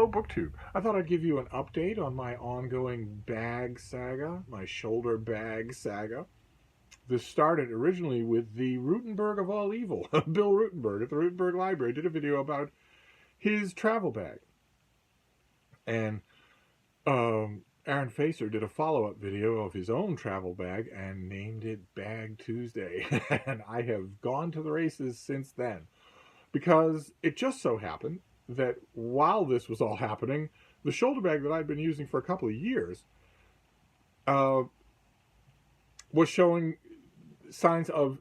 Hello, BookTube. I thought I'd give you an update on my ongoing bag saga, my shoulder bag saga. This started originally with the Rutenberg of all evil. Bill Rutenberg at the Rutenberg Library did a video about his travel bag. And Aaron Facer did a follow-up video of his own travel bag and named it Bag Tuesday. And I have gone to the races since then, because it just so happened that while this was all happening, the shoulder bag that I'd been using for a couple of years was showing signs of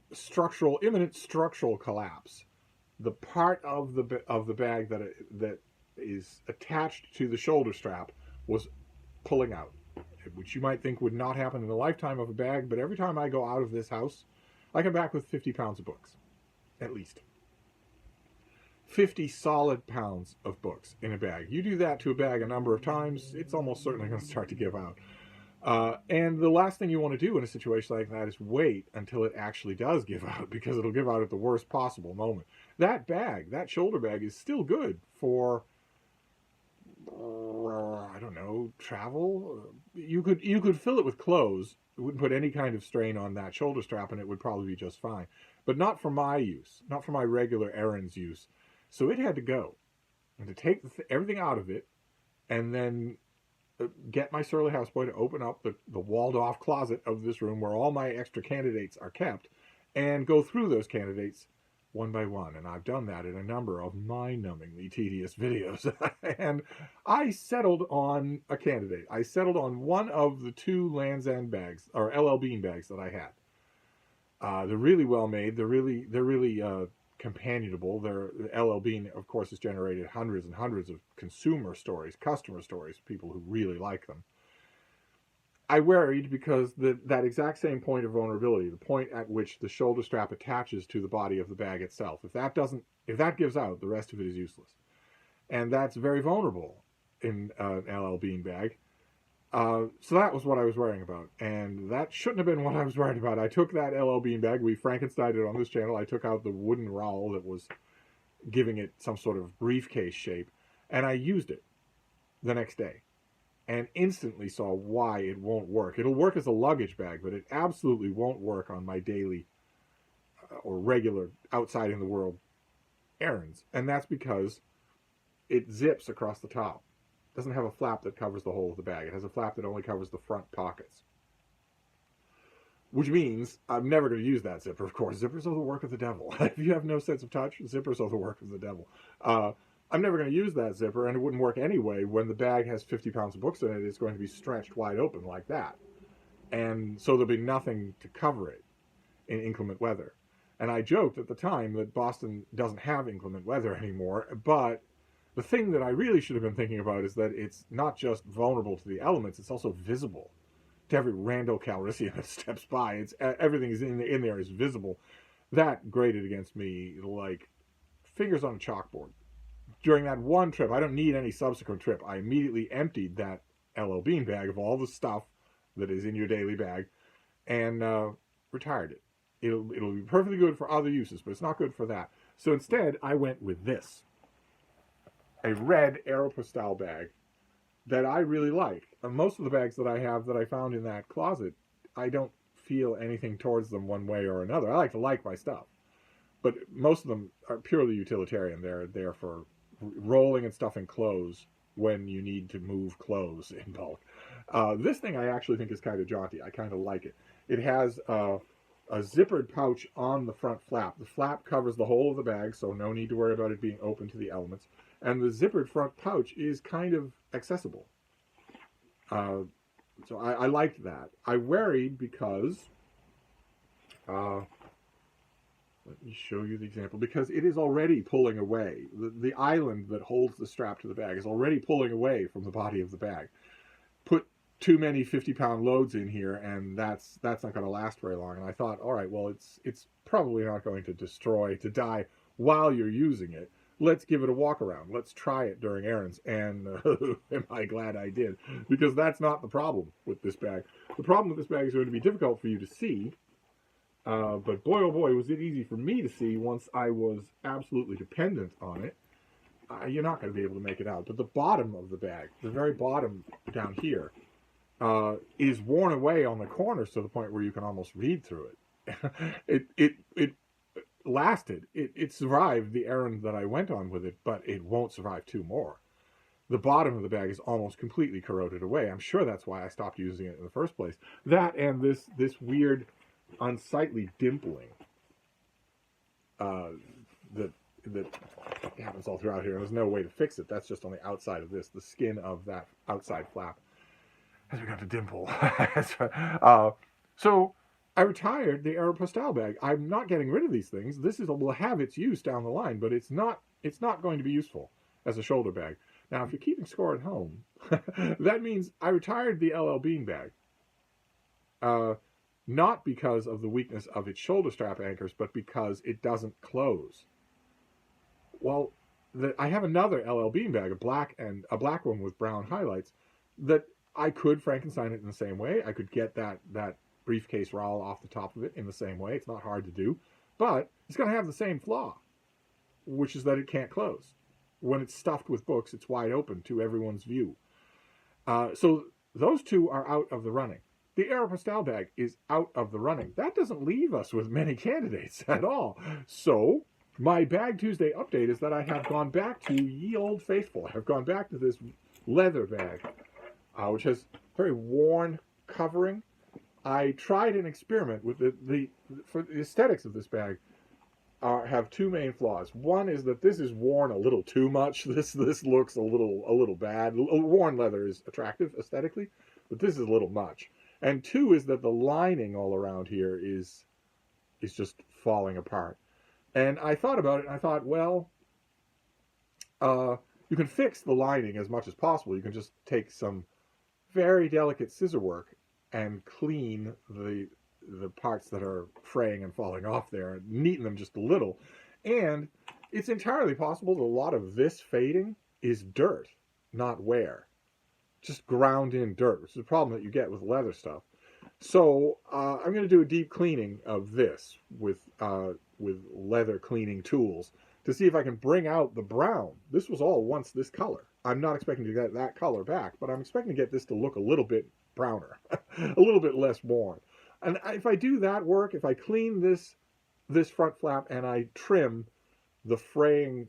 imminent structural collapse. The part of the bag that is attached to the shoulder strap was pulling out, which you might think would not happen in the lifetime of a bag, but every time I go out of this house, I come back with 50 pounds of books, at least. 50 solid pounds of books in a bag. You do that to a bag a number of times, it's almost certainly going to start to give out. And the last thing you want to do in a situation like that is wait until it actually does give out, because it'll give out at the worst possible moment. That bag, that shoulder bag, is still good for, I don't know, travel. You could fill it with clothes. It wouldn't put any kind of strain on that shoulder strap, and it would probably be just fine. But not for my use, not for my regular errands use. So it had to go. And to take everything out of it, and then get my surly houseboy to open up the walled-off closet of this room where all my extra candidates are kept, and go through those candidates one by one. And I've done that in a number of mind-numbingly tedious videos. And I settled on a candidate. I settled on one of the two Land's End bags, or LL Bean bags, that I had. They're really well made. They're really companionable. The LL Bean, of course, has generated hundreds and hundreds of consumer stories, customer stories, people who really like them. I worried because that exact same point of vulnerability, the point at which the shoulder strap attaches to the body of the bag itself, if that gives out, the rest of it is useless. And that's very vulnerable in an LL Bean bag. So that was what I was worrying about, and that shouldn't have been what I was worried about. I took that LL Bean bag, we Frankensteined it on this channel. I took out the wooden rowel that was giving it some sort of briefcase shape, and I used it the next day, and instantly saw why it won't work. It'll work as a luggage bag, but it absolutely won't work on my daily or regular outside in the world errands, and that's because it zips across the top. Doesn't have a flap that covers the whole of the bag. It has a flap that only covers the front pockets. Which means I'm never going to use that zipper, of course. Zippers are the work of the devil. If you have no sense of touch, zippers are the work of the devil. I'm never going to use that zipper, and it wouldn't work anyway. When the bag has 50 pounds of books in it, it's going to be stretched wide open like that. And so there'll be nothing to cover it in inclement weather. And I joked at the time that Boston doesn't have inclement weather anymore, but the thing that I really should have been thinking about is that it's not just vulnerable to the elements, it's also visible to every Randall Calrissian that steps by. It's everything is in there is visible. That grated against me like fingers on a chalkboard. During that one trip, I don't need any subsequent trip. I immediately emptied that LL Bean bag of all the stuff that is in your daily bag and retired it. It'll be perfectly good for other uses, but it's not good for that. So instead, I went with this. A red Aeropostale bag that I really like. Most of the bags that I have that I found in that closet, I don't feel anything towards them one way or another. I like my stuff, but most of them are purely utilitarian. They're there for rolling and stuffing clothes when you need to move clothes in bulk. This thing I actually think is kind of jaunty. I kind of like it. It has a zippered pouch on the front flap. The flap covers the whole of the bag, so no need to worry about it being open to the elements. And the zippered front pouch is kind of accessible. So I liked that. I worried because, let me show you the example, because it is already pulling away. The island that holds the strap to the bag is already pulling away from the body of the bag. Put too many 50-pound loads in here, and that's not going to last very long. And I thought, all right, well, it's probably not going to die while you're using it. Let's give it a walk around. Let's try it during errands. And am I glad I did? Because that's not the problem with this bag. The problem with this bag is going to be difficult for you to see. But boy, oh boy, was it easy for me to see once I was absolutely dependent on it. you're not going to be able to make it out. But the bottom of the bag, the very bottom down here, is worn away on the corners to the point where you can almost read through it. It lasted. It survived the errand that I went on with it, but it won't survive two more. The bottom of the bag is almost completely corroded away. I'm sure that's why I stopped using it in the first place. That and this weird, unsightly dimpling that happens all throughout here. And there's no way to fix it. That's just on the outside of this. The skin of that outside flap has begun to dimple. So I retired the Aeropostale bag. I'm not getting rid of these things. Will have its use down the line, but it's not going to be useful as a shoulder bag. Now, if you're keeping score at home, that means I retired the LL Bean bag. Not because of the weakness of its shoulder strap anchors, but because it doesn't close. Well, I have another LL Bean bag, a black one with brown highlights, that I could Frankenstein it in the same way. I could get that briefcase rowel off the top of it in the same way. It's not hard to do, but it's going to have the same flaw, which is that it can't close. When it's stuffed with books, it's wide open to everyone's view. So those two are out of the running. The Aeropostale bag is out of the running. That doesn't leave us with many candidates at all. So my Bag Tuesday update is that I have gone back to ye old faithful. I've gone back to this leather bag, which has very worn covering. I tried an experiment with for the aesthetics of this bag. Have two main flaws. One is that this is worn a little too much. This looks a little bad. Worn leather is attractive aesthetically, but this is a little much. And two is that the lining all around here is just falling apart. And I thought about it, and I thought, well, you can fix the lining as much as possible. You can just take some very delicate scissor work and clean the parts that are fraying and falling off there and neaten them just a little. And it's entirely possible that a lot of this fading is dirt, not wear. Just ground in dirt, which is a problem that you get with leather stuff. So I'm going to do a deep cleaning of this with leather cleaning tools to see if I can bring out the brown. This was all once this color. I'm not expecting to get that color back, but I'm expecting to get this to look a little bit browner, a little bit less worn. And if I do that work, if I clean this front flap and I trim the fraying,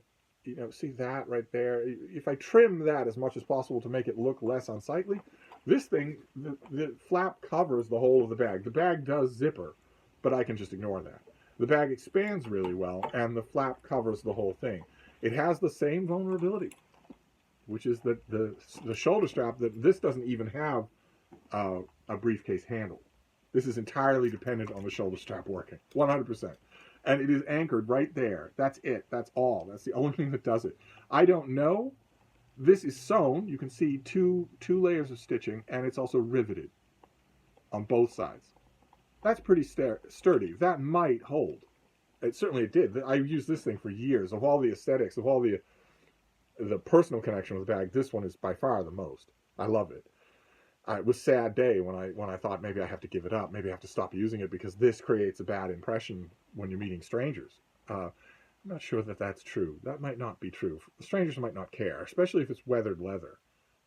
see that right there? If I trim that as much as possible to make it look less unsightly, this thing, the flap covers the whole of the bag. The bag does zipper, but I can just ignore that. The bag expands really well, and the flap covers the whole thing. It has the same vulnerability, which is that the shoulder strap, that this doesn't even have a briefcase handle. This is entirely dependent on the shoulder strap working, 100%. And it is anchored right there. That's it. That's all. That's the only thing that does it. I don't know. This is sewn. You can see two layers of stitching, and it's also riveted on both sides. That's pretty sturdy. That might hold. It did. I used this thing for years. Of all the aesthetics, of all the personal connection with the bag, this one is by far the most. I love it. It was a sad day when I thought maybe I have to give it up. Maybe I have to stop using it because this creates a bad impression when you're meeting strangers. I'm not sure that that's true. That might not be true. The strangers might not care, especially if it's weathered leather,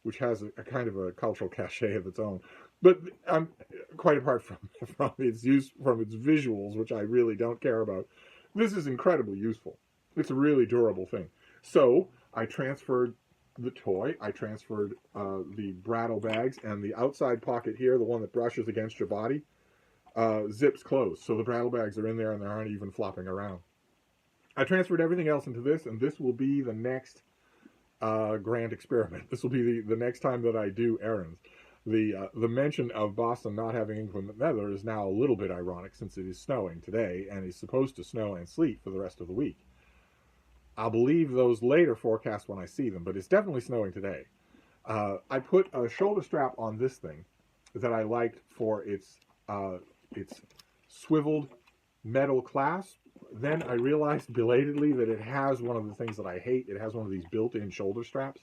which has a kind of a cultural cachet of its own. But quite apart from its use, from its visuals, which I really don't care about, this is incredibly useful. It's a really durable thing. So I transferred the toy. I transferred the Brattle bags, and the outside pocket here, the one that brushes against your body, zips closed. So the Brattle bags are in there and they aren't even flopping around. I transferred everything else into this, and this will be the next grand experiment. This will be the next time that I do errands. The mention of Boston not having inclement weather is now a little bit ironic since it is snowing today and is supposed to snow and sleet for the rest of the week. I'll believe those later forecasts when I see them, but it's definitely snowing today. I put a shoulder strap on this thing that I liked for its swiveled metal clasp. Then I realized belatedly that it has one of the things that I hate. It has one of these built-in shoulder straps.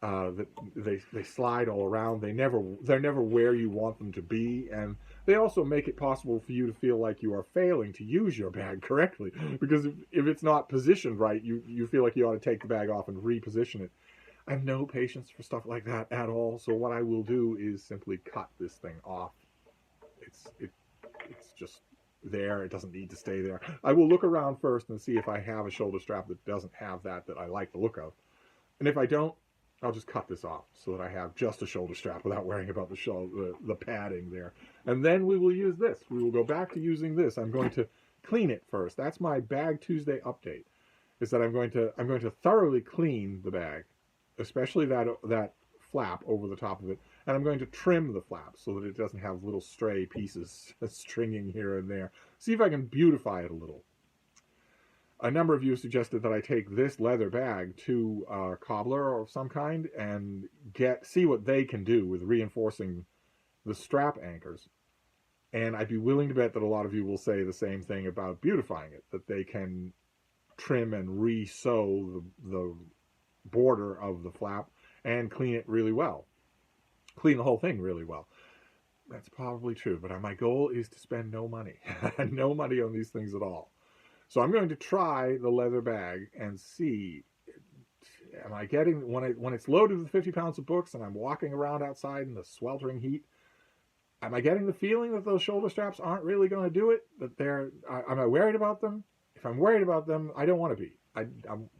that they slide all around. They're never where you want them to be, and they also make it possible for you to feel like you are failing to use your bag correctly, because if it's not positioned right, you feel like you ought to take the bag off and reposition it. I have no patience for stuff like that at all. So what I will do is simply cut this thing off. It's just there. It doesn't need to stay there. I will look around first and see if I have a shoulder strap that doesn't have that I like the look of. And if I don't, I'll just cut this off so that I have just a shoulder strap without worrying about the padding there. And then we will use this. We will go back to using this. I'm going to clean it first. That's my Bag Tuesday update. Is that I'm going to thoroughly clean the bag, especially that flap over the top of it, and I'm going to trim the flap so that it doesn't have little stray pieces stringing here and there. See if I can beautify it a little. A number of you suggested that I take this leather bag to a cobbler of some kind and see what they can do with reinforcing the strap anchors. And I'd be willing to bet that a lot of you will say the same thing about beautifying it, that they can trim and re-sew the border of the flap and clean it really well. Clean the whole thing really well. That's probably true, but my goal is to spend no money. No money on these things at all. So I'm going to try the leather bag and see, am I getting, when it's loaded with 50 pounds of books and I'm walking around outside in the sweltering heat, am I getting the feeling that those shoulder straps aren't really going to do it? Am I worried about them? If I'm worried about them, I don't want to be. I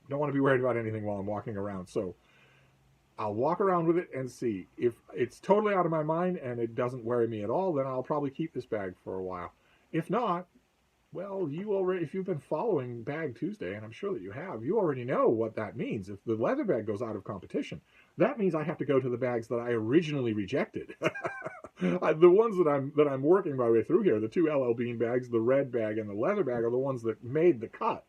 don't want to be worried about anything while I'm walking around. So I'll walk around with it and see. If it's totally out of my mind and it doesn't worry me at all, then I'll probably keep this bag for a while. If not, well, if you've been following Bag Tuesday, and I'm sure that you have, you already know what that means. If the leather bag goes out of competition, that means I have to go to the bags that I originally rejected. The ones that I'm working my way through here, the two LL Bean bags, the red bag and the leather bag, are the ones that made the cut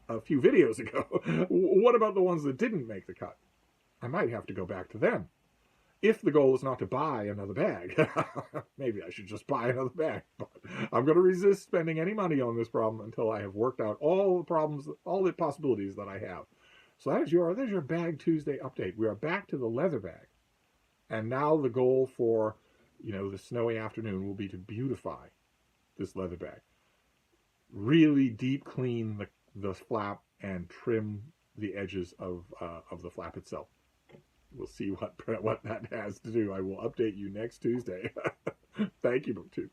a few videos ago. What about the ones that didn't make the cut? I might have to go back to them. If the goal is not to buy another bag, maybe I should just buy another bag. But I'm going to resist spending any money on this problem until I have worked out all the problems, all the possibilities that I have. So there's your Bag Tuesday update. We are back to the leather bag. And now the goal for, the snowy afternoon will be to beautify this leather bag. Really deep clean the flap and trim the edges of the flap itself. We'll see what that has to do. I will update you next Tuesday. Thank you, BookTube.